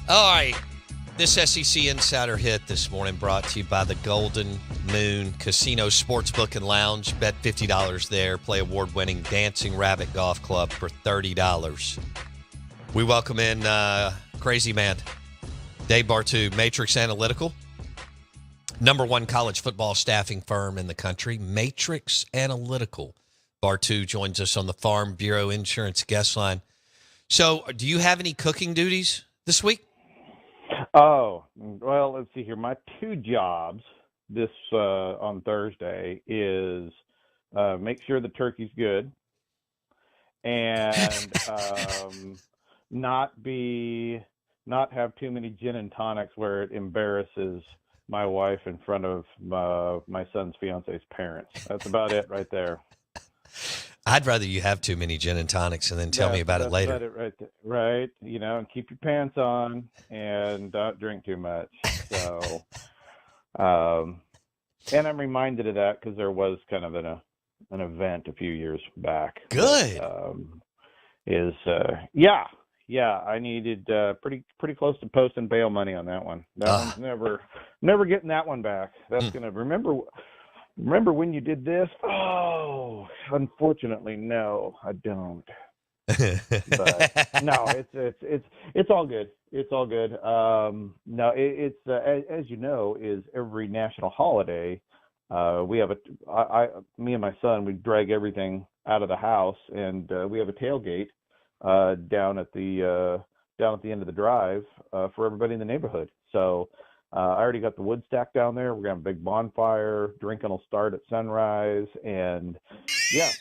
All right. This SEC Insider Hit this morning brought to you by the Golden Moon Casino Sportsbook and Lounge. Bet $50 there. Play award-winning Dancing Rabbit Golf Club for $30. We welcome in Crazy Man, Dave Bartoo, Matrix Analytical, #1 college football staffing firm in the country, Matrix Analytical. Bartoo joins us on the Farm Bureau Insurance guest line. So, do you have any cooking duties this week? Oh, well, let's see here. My two jobs this on Thursday is make sure the turkey's good and not have too many gin and tonics where it embarrasses my wife in front of my son's fiance's parents. That's about it right there. I'd rather you have too many gin and tonics and then tell me about it later. That's about it right, and keep your pants on and don't drink too much. So, and I'm reminded of that because there was kind of an event a few years back. Good. I needed pretty close to posting bail money on that one. That one's never getting that one back. That's gonna Remember when you did this? Oh, unfortunately, no, I don't. But no, it's all good. It's all good. No, it's as you know, is every national holiday. We have me and my son, we drag everything out of the house, and we have a tailgate down at the end of the drive for everybody in the neighborhood. So. I already got the wood stack down there. We're gonna have a big bonfire. Drinking will start at sunrise, and yeah,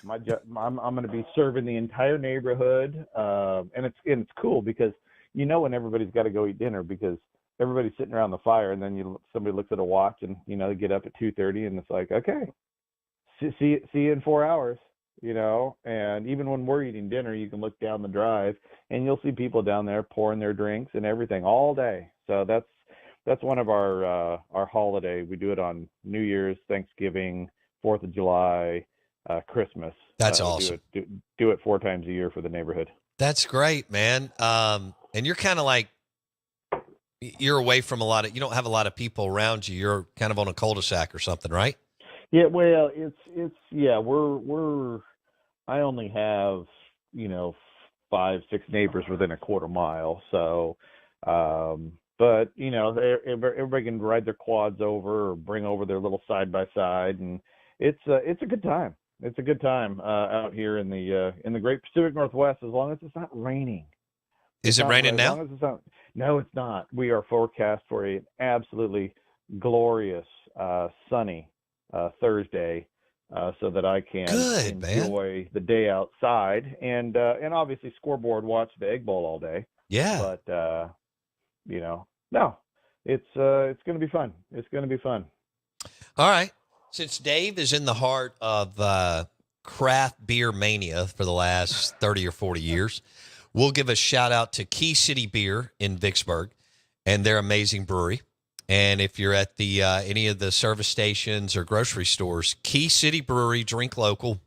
I'm gonna be serving the entire neighborhood. And it's cool because when everybody's got to go eat dinner because everybody's sitting around the fire, and then somebody looks at a watch and they get up at 2:30, and it's like, okay, see you in 4 hours. And even when we're eating dinner, you can look down the drive and you'll see people down there pouring their drinks and everything all day. So that's one of our holiday. We do it on New Year's, Thanksgiving, 4th of July, Christmas. That's awesome. Do it 4 times a year for the neighborhood. That's great, man. And you're kind of like, you're away from you don't have a lot of people around you. You're kind of on a cul-de-sac or something, right? Yeah, well, I only have, 5-6 neighbors within a quarter mile. So, but everybody can ride their quads over or bring over their little side by side, and it's a good time. It's a good time out here in the Great Pacific Northwest, as long as it's not raining. Is it raining now? No, it's not. We are forecast for an absolutely glorious sunny Thursday, so that I can enjoy the day outside and obviously scoreboard watch the Egg Bowl all day. Yeah. But no, it's going to be fun. It's going to be fun. All right. Since Dave is in the heart of craft beer mania for the last 30 or 40 years, we'll give a shout out to Key City Beer in Vicksburg and their amazing brewery. And if you're at the any of the service stations or grocery stores, Key City Brewery, drink local,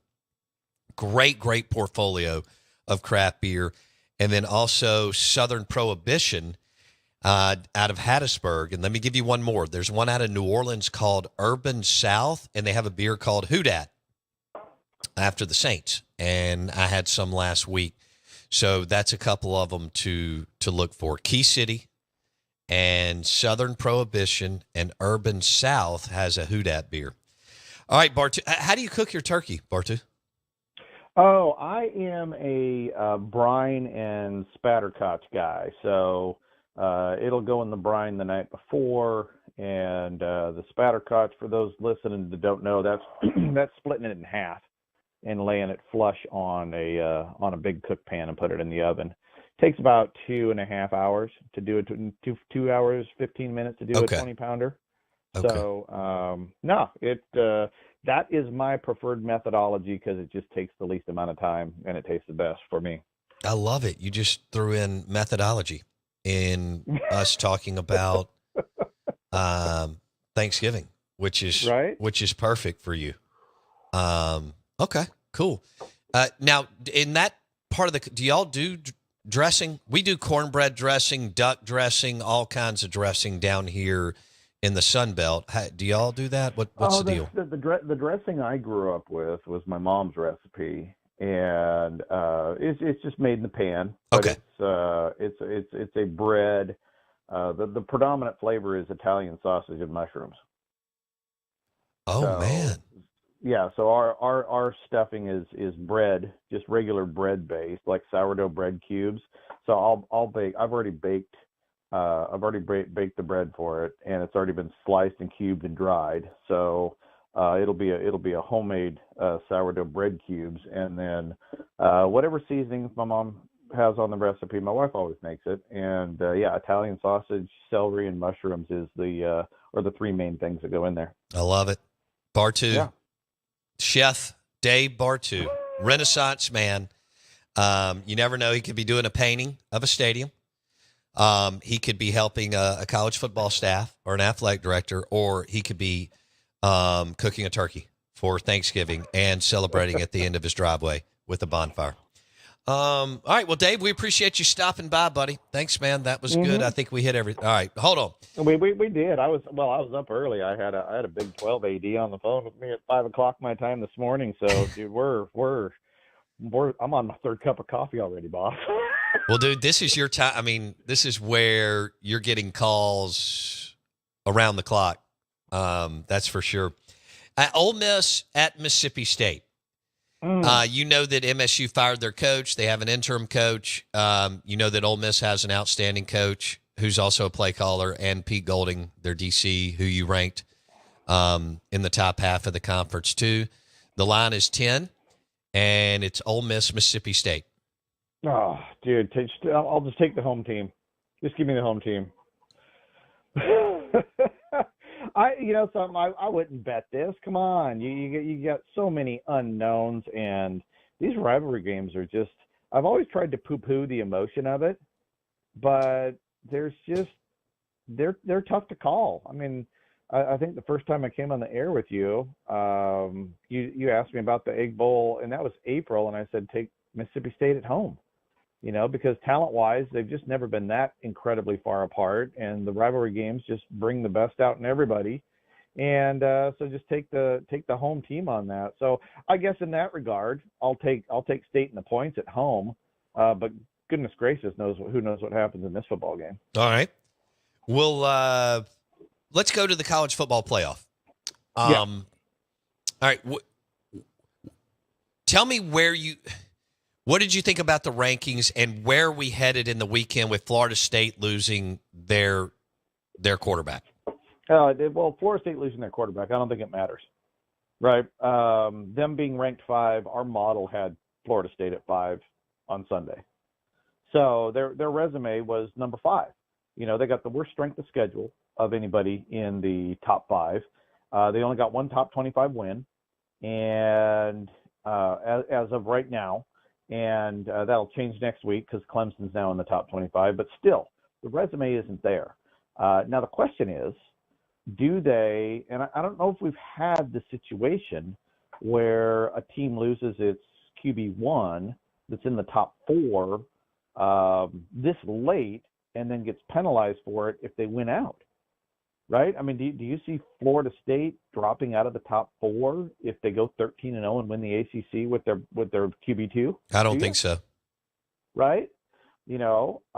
great portfolio of craft beer. And then also Southern Prohibition out of Hattiesburg. And let me give you one more. There's one out of New Orleans called Urban South, and they have a beer called Houdat after the Saints. And I had some last week. So that's a couple of them to look for. Key City and Southern Prohibition and Urban South has a Houdat beer. All right, Bartoo. How do you cook your turkey, Bartoo? Oh, I am a brine and spattercotch guy. So it'll go in the brine the night before, and the spattercotch, for those listening that don't know, that's that's splitting it in half and laying it flush on a big cook pan and put it in the oven. Takes about 2.5 hours to do it. 2 hours 15 minutes to do a 20-pounder. Okay. So that is my preferred methodology because it just takes the least amount of time and it tastes the best for me. I love it. You just threw in methodology in us talking about Thanksgiving, which is perfect for you. Okay, cool. Now, in that part of do y'all do dressing? We do cornbread dressing, duck dressing, all kinds of dressing down here in the Sun Belt. Do y'all do that? What's the deal? The dressing I grew up with was my mom's recipe, and it's just made in the pan. But Okay. it's a bread. The predominant flavor is Italian sausage and mushrooms. Oh, So, man. yeah, so our stuffing is bread, just regular bread based, like sourdough bread cubes. So I'll bake. I've already baked the bread for it, and it's already been sliced and cubed and dried. So it'll be a homemade sourdough bread cubes, and then whatever seasonings my mom has on the recipe, my wife always makes it. And Italian sausage, celery, and mushrooms are the three main things that go in there. I love it. Bartoo. Yeah. Chef Dave Bartoo, Renaissance man. You never know. He could be doing a painting of a stadium. He could be helping a college football staff or an athletic director, or he could be cooking a turkey for Thanksgiving and celebrating at the end of his driveway with a bonfire. All right. Well, Dave, we appreciate you stopping by, buddy. Thanks, man. That was good. I think we hit everything. All right. Hold on. We did. I was up early. I had a Big 12 AD on the phone with me at 5:00 my time this morning. So, dude, I'm on my third cup of coffee already, boss. Well, dude, this is your time. I mean, this is where you're getting calls around the clock. That's for sure. Ole Miss at Mississippi State. You know that MSU fired their coach. They have an interim coach. You know that Ole Miss has an outstanding coach who's also a play caller, and Pete Golding, their DC, who you ranked in the top half of the conference too. The line is 10, and it's Ole Miss, Mississippi State. Oh, dude, I'll just take the home team. Just give me the home team. I wouldn't bet this. Come on, you got so many unknowns, and these rivalry games are just. I've always tried to poo-poo the emotion of it, but they're tough to call. I mean, I think the first time I came on the air with you, you asked me about the Egg Bowl, and that was April, and I said take Mississippi State at home. Because talent-wise, they've just never been that incredibly far apart, and the rivalry games just bring the best out in everybody. And so just take the home team on that. So I guess in that regard, I'll take State and the points at home. But goodness gracious, who knows what happens in this football game. All right. Well, let's go to the college football playoff. Yeah. All right. Tell me what did you think about the rankings and where we headed in the weekend with Florida State losing their quarterback? Well, Florida State losing their quarterback, I don't think it matters, right? Them being ranked 5, our model had Florida State at 5 on Sunday. So their resume was number 5. They got the worst strength of schedule of anybody in the top 5. They only got one top 25 win, and as of right now, and that'll change next week because Clemson's now in the top 25. But still, the resume isn't there. Now the question is, do they? And I don't know if we've had the situation where a team loses its QB1 that's in the top 4 this late and then gets penalized for it if they win out. Right? I mean, do you see Florida State dropping out of the top 4 if they go 13-0 and win the ACC with their QB2? I don't think so. Right? In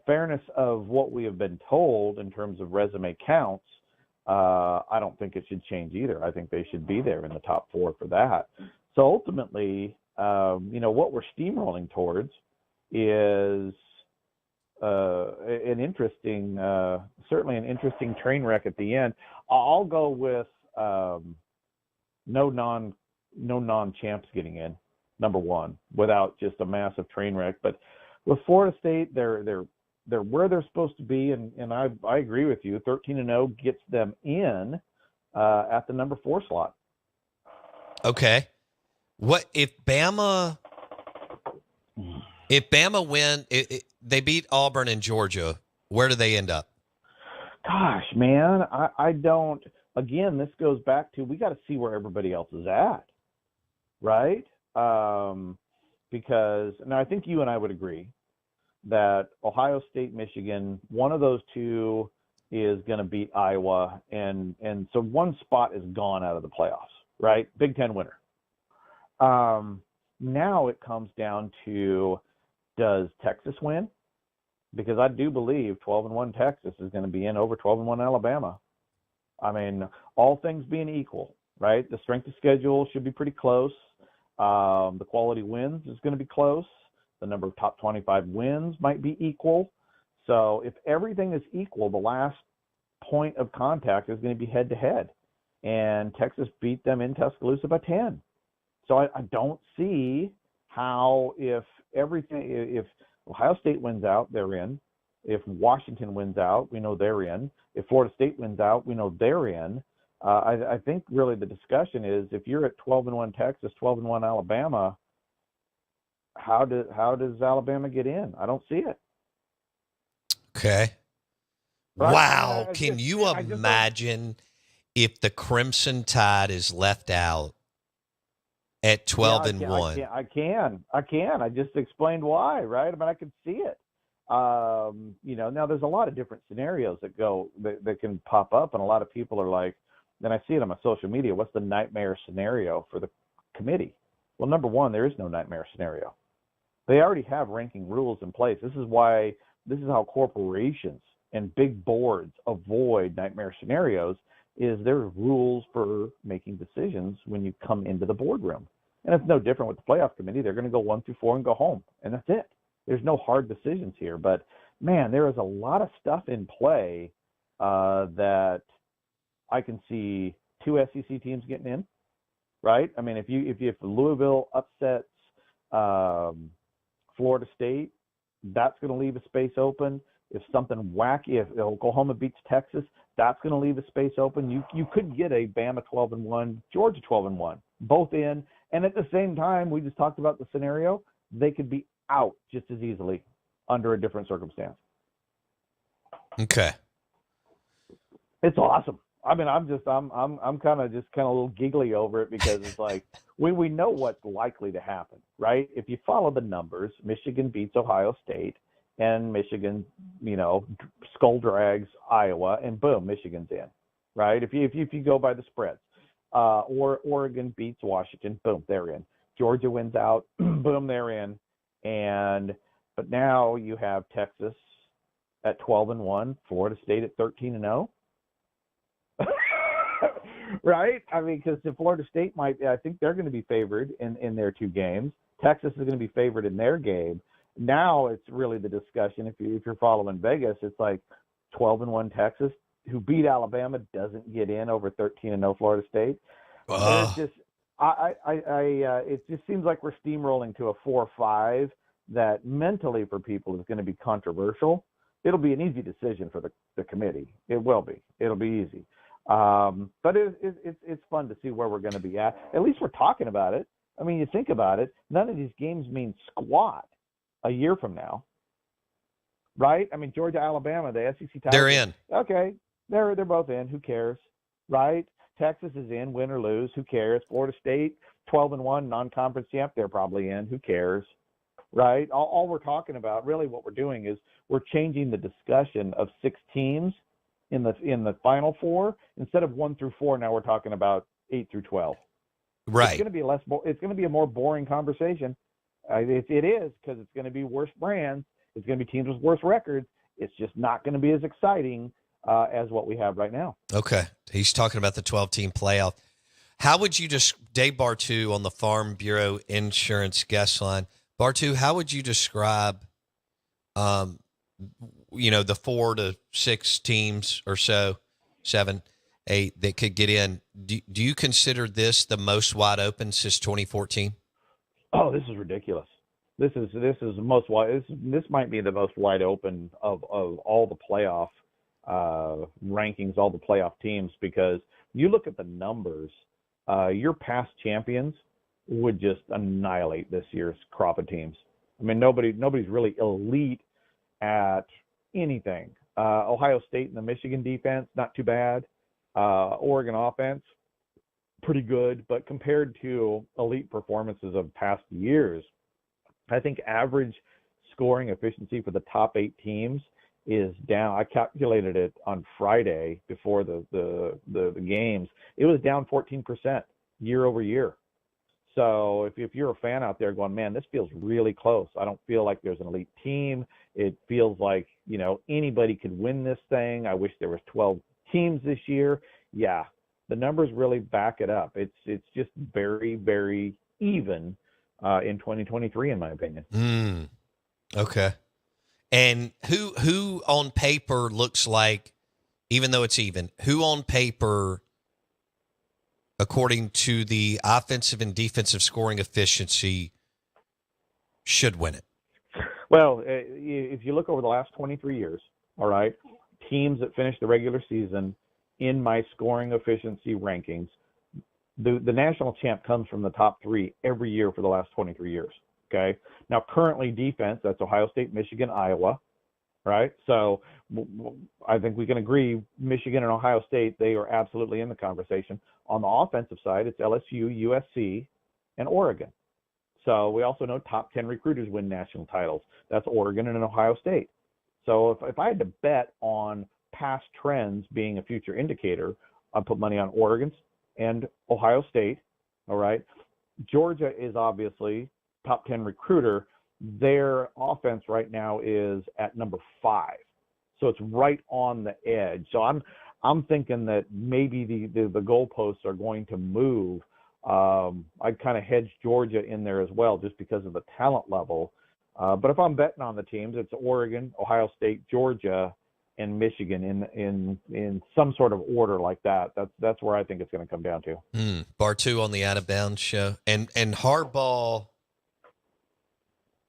fairness of what we have been told in terms of resume counts, I don't think it should change either. I think they should be there in the top 4 for that. So ultimately, what we're steamrolling towards is certainly an interesting train wreck at the end. I'll go with no non-champs getting in, number 1, without just a massive train wreck. But with Florida State, they're where they're supposed to be, and I agree with you. 13-0 gets them in at the number 4 slot. Okay. What if Bama win? They beat Auburn and Georgia. Where do they end up? Gosh, man, I don't. Again, this goes back to we got to see where everybody else is at, right? because now I think you and I would agree that Ohio State, Michigan, one of those two is going to beat Iowa, and so one spot is gone out of the playoffs, right? Big Ten winner. Now it comes down to, does Texas win? Because I do believe 12-1 Texas is going to be in over 12-1 Alabama. I mean, all things being equal, right? The strength of schedule should be pretty close. The quality wins is going to be close. The number of top 25 wins might be equal. So if everything is equal, the last point of contact is going to be head-to-head. And Texas beat them in Tuscaloosa by 10. So I don't see how, if Ohio State wins out, they're in. If Washington wins out, we know they're in. If Florida State wins out, we know they're in. I think really the discussion is, if you're at 12-1 Texas, 12-1 Alabama, how does Alabama get in? I don't see it. Okay. Right? Wow. I Can just, you I just imagine if the Crimson Tide is left out at 12-1? I can. I just explained why, right? I mean, I can see it. Now there's a lot of different scenarios that can pop up, and a lot of people are like, and I see it on my social media, what's the nightmare scenario for the committee? Well, number one, there is no nightmare scenario. They already have ranking rules in place. This is how corporations and big boards avoid nightmare scenarios, is there's rules for making decisions when you come into the boardroom. And it's no different with the playoff committee. They're going to go 1 through 4 and go home, and that's it. There's no hard decisions here. But, man, there is a lot of stuff in play that I can see 2 SEC teams getting in, right? I mean, if Louisville upsets Florida State, that's going to leave a space open. If something wacky, if Oklahoma beats Texas, that's going to leave a space open. You could get a Bama 12-1, Georgia 12-1, both in. And at the same time, we just talked about the scenario, they could be out just as easily under a different circumstance. Okay. It's awesome. I mean, I'm kind of a little giggly over it, because it's like, we know what's likely to happen, right? If you follow the numbers, Michigan beats Ohio State, and Michigan, skull drags Iowa, and boom, Michigan's in, right? If you go by the spreads, or Oregon beats Washington, boom, they're in. Georgia wins out, boom, they're in. But now you have Texas at 12-1, Florida State at 13-0. Right? I mean, because the Florida State I think they're going to be favored in their 2 games. Texas is going to be favored in their game. Now it's really the discussion. If you're following Vegas, it's like 12-1 Texas, who beat Alabama, doesn't get in over 13-0 Florida State. And it's just, it just seems like we're steamrolling to a 4-5 that mentally for people is going to be controversial. It'll be an easy decision for the committee. It will be. It'll be easy. But it's fun to see where we're going to be at. At least we're talking about it. I mean, you think about it, none of these games mean squat a year from now, right? I mean, Georgia, Alabama, the SEC title. They're in. Okay, they're both in. Who cares, right? Texas is in, win or lose. Who cares? Florida State, 12-1, non-conference champ. They're probably in. Who cares, right? All we're talking about, really, what we're doing is we're changing the discussion of 6 teams in the Final Four. Instead of 1 through 4, now we're talking about 8 through 12. Right. It's going to be a more boring conversation. It is, because it's going to be worse brands. It's going to be teams with worse records. It's just not going to be as exciting as what we have right now. Okay. He's talking about the 12-team playoff. How would you Dave Bartoo on the Farm Bureau Insurance guest line. Bartoo, how would you describe, the 4 to 6 teams or so, 7, 8 that could get in? Do you consider this the most wide open since 2014? Oh, this is ridiculous. This is the most wide. This might be the most wide open of all the playoff rankings, all the playoff teams, because you look at the numbers. Your past champions would just annihilate this year's crop of teams. I mean, nobody's really elite at anything. Ohio State and the Michigan defense, not too bad. Oregon offense, pretty good, but compared to elite performances of past years, I think average scoring efficiency for the top 8 teams is down. I calculated it on Friday before the games. It was down 14% year over year. So if you're a fan out there going, man, this feels really close. I don't feel like there's an elite team. It feels like, anybody could win this thing. I wish there was 12 teams this year. Yeah, the numbers really back it up. It's just very, very even in 2023, in my opinion. Okay. And who on paper looks like, even though it's even, who on paper, according to the offensive and defensive scoring efficiency, should win it? Well, if you look over the last 23 years, all right, teams that finished the regular season in my scoring efficiency rankings, the national champ comes from the top 3 every year for the last 23 years. Okay. Now, currently defense, that's Ohio State, Michigan, Iowa, right? So I think we can agree Michigan and Ohio State, they are absolutely in the conversation. On the offensive side, it's LSU, USC, and Oregon. So we also know top 10 recruiters win national titles. That's Oregon and Ohio State. So if I had to bet on past trends being a future indicator, I'd put money on Oregon and Ohio State, all right? Georgia is obviously top 10 recruiter. Their offense right now is at number 5. So it's right on the edge. So I'm thinking that maybe the goalposts are going to move. I'd kind of hedge Georgia in there as well, just because of the talent level. But if I'm betting on the teams, it's Oregon, Ohio State, Georgia, and Michigan in some sort of order like that. That's where I think it's going to come down to. Bartoo on the Out of Bounds show, and Harbaugh.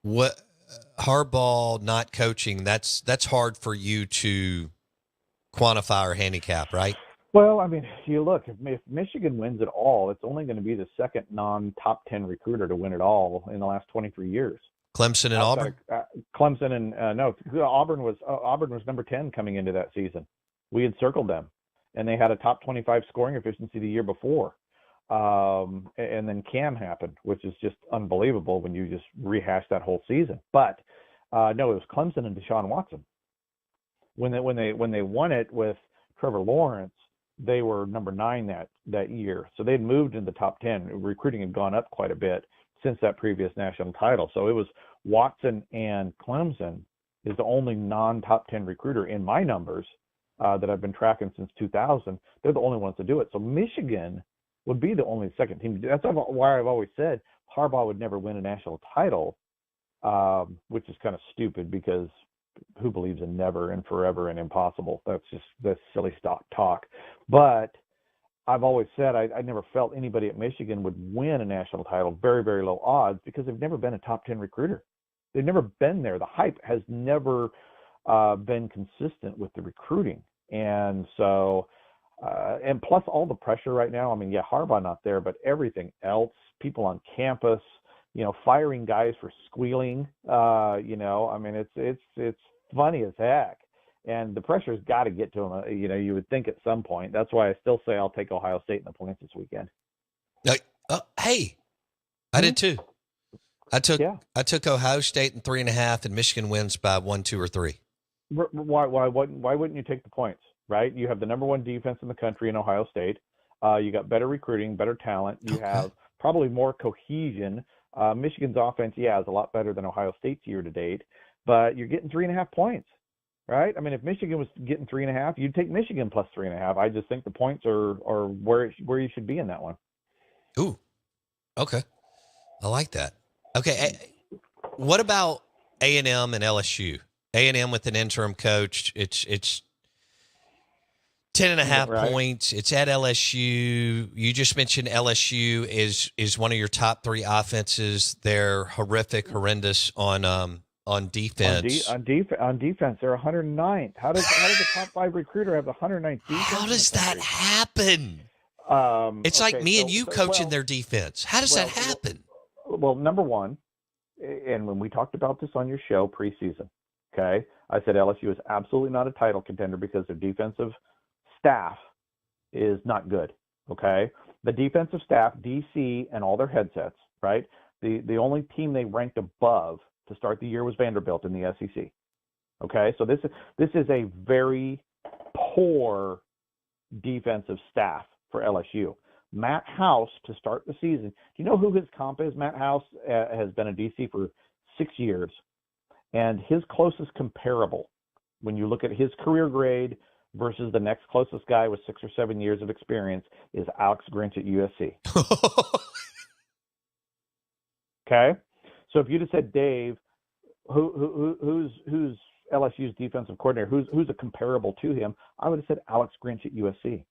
What Harbaugh not coaching? That's hard for you to quantify or handicap, right? Well, I mean, you look, if Michigan wins it all, it's only going to be the second non-top 10 recruiter to win it all in the last 23 years. Clemson and Auburn? Clemson and no, Auburn was number 10 coming into that season. We had circled them, and they had a top 25 scoring efficiency the year before. And then Cam happened, which is just unbelievable when you just rehash that whole season. But no, it was Clemson and Deshaun Watson. When they won it with Trevor Lawrence, they were number 9 that year. So they'd moved into the top 10. Recruiting had gone up quite a bit since that previous national title. So it was Watson and Clemson is the only non-top 10 recruiter in my numbers that I've been tracking since 2000. They're the only ones to do it. So Michigan would be the only second team to do. That's why I've always said Harbaugh would never win a national title, which is kind of stupid because who believes in never and forever and impossible? That's silly talk. But I've always said I never felt anybody at Michigan would win a national title, very, very low odds, because they've never been a top 10 recruiter. They've never been there. The hype has never been consistent with the recruiting. And so, and plus all the pressure right now. I mean, yeah, Harbaugh not there, but everything else, people on campus, firing guys for squealing, I mean, it's funny as heck. And the pressure's got to get to him. You would think at some point. That's why I still say I'll take Ohio State in the points this weekend. Hey, I did too. I took Ohio State in 3.5, and Michigan wins by 1, 2, or 3. Why wouldn't you take the points? Right? You have the number 1 defense in the country in Ohio State. You got better recruiting, better talent. You have probably more cohesion. Michigan's offense, is a lot better than Ohio State's year to date, but you're getting 3.5 points. Right? I mean, if Michigan was getting 3.5, you'd take Michigan plus 3.5. I just think the points are where you should be in that one. Ooh, okay, I like that. Okay, what about A&M and LSU? A&M with an interim coach. It's 10.5 points. It's at LSU. You just mentioned LSU is one of your top 3 offenses. They're horrendous on defense. On defense, they're 109th. How does the top 5 recruiter have the 109th defense? How does that happen? It's like me and you coaching their defense. How does that happen? Well, number one, and when we talked about this on your show preseason, okay, I said LSU is absolutely not a title contender because their defensive staff is not good. Okay, the defensive staff, DC, and all their headsets, right? The only team they ranked above to start the year was Vanderbilt in the SEC. Okay, so this is a very poor defensive staff for LSU. Matt House, to start the season, do you know who his comp is? Matt House has been a DC for 6 years, and his closest comparable, when you look at his career grade versus the next closest guy with 6 or 7 years of experience, is Alex Grinch at USC. Okay, so if you'd have said, Dave, who's LSU's defensive coordinator, who's a comparable to him, I would have said Alex Grinch at USC.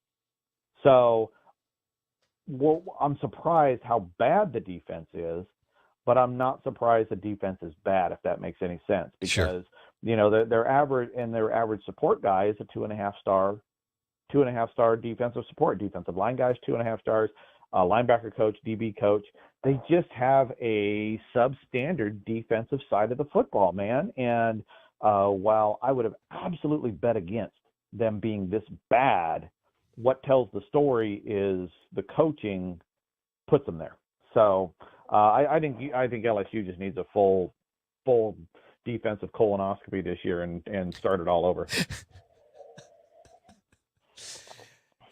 So I'm surprised how bad the defense is, but I'm not surprised the defense is bad, if that makes any sense, because Sure. Their average support guy is a 2.5-star defensive support. Defensive line guys 2.5 stars, linebacker coach, DB coach. They just have a substandard defensive side of the football, man. And while I would have absolutely bet against them being this bad, what tells the story is the coaching puts them there. So I think LSU just needs a full defensive colonoscopy this year and start it all over.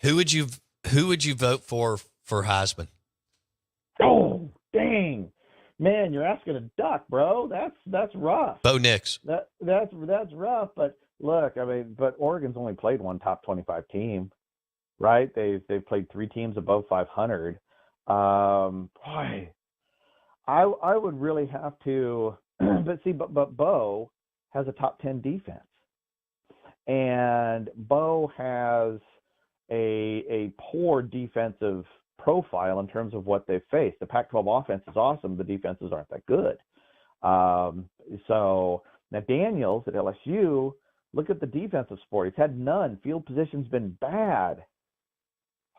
Who would you vote for Heisman? Oh, dang. Man, you're asking a duck, bro. That's rough. Bo Nix. That's rough, but look, but Oregon's only played one top 25 team, right? They've played 3 teams above 500. Boy, I would really have to, but Bo has a top 10 defense, and Bo has a poor defensive profile in terms of what they've faced. The Pac-12 offense is awesome. The defenses aren't that good. So now Daniels at LSU, look at the defensive support. He's had none. Field position's been bad.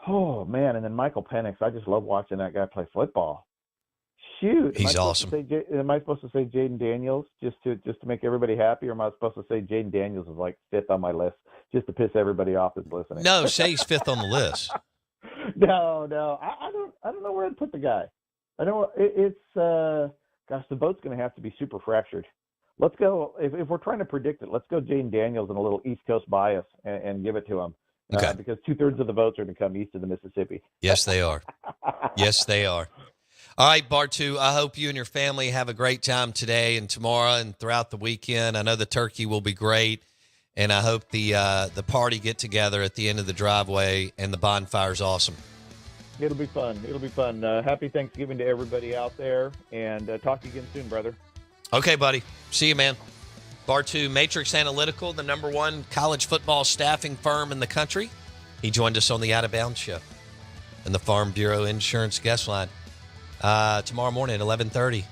Oh, man. And then Michael Penix, I just love watching that guy play football. Shoot. He's awesome. Am I supposed to say Jaden Daniels just to make everybody happy, or am I supposed to say Jaden Daniels is like 5th on my list just to piss everybody off that's listening? No, say he's 5th on the list. No. I don't know where I'd put the guy. I know it's gosh, the boat's going to have to be super fractured. Let's go, if we're trying to predict it, let's go Jaden Daniels and a little East Coast bias and give it to him. Okay. Because 2/3 of the votes are going to come east of the Mississippi. Yes, they are. Yes, they are. All right, Bartoo, I hope you and your family have a great time today and tomorrow and throughout the weekend. I know the turkey will be great, and I hope the party get-together at the end of the driveway and the bonfire's awesome. It'll be fun. Happy Thanksgiving to everybody out there, and talk to you again soon, brother. Okay, buddy. See you, man. Bartoo, Matrix Analytical, the #1 college football staffing firm in the country. He joined us on the Out of Bounds show and the Farm Bureau Insurance guest line. Tomorrow morning at 11:30.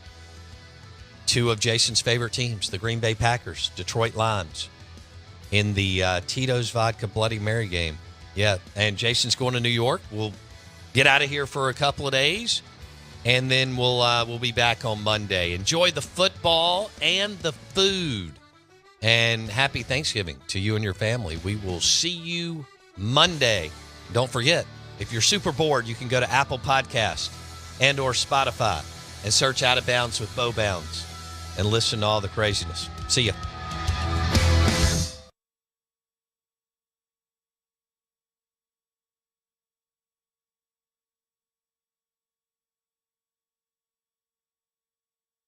2 of Jason's favorite teams, the Green Bay Packers, Detroit Lions, in the Tito's Vodka Bloody Mary game. Yeah, and Jason's going to New York. We'll get out of here for a couple of days, and then we'll be back on Monday. Enjoy the football and the food, and happy Thanksgiving to you and your family. We will see you Monday. Don't forget, if you're super bored, you can go to Apple Podcasts and or Spotify and search Out of Bounds with Bo Bounds and listen to all the craziness. See ya.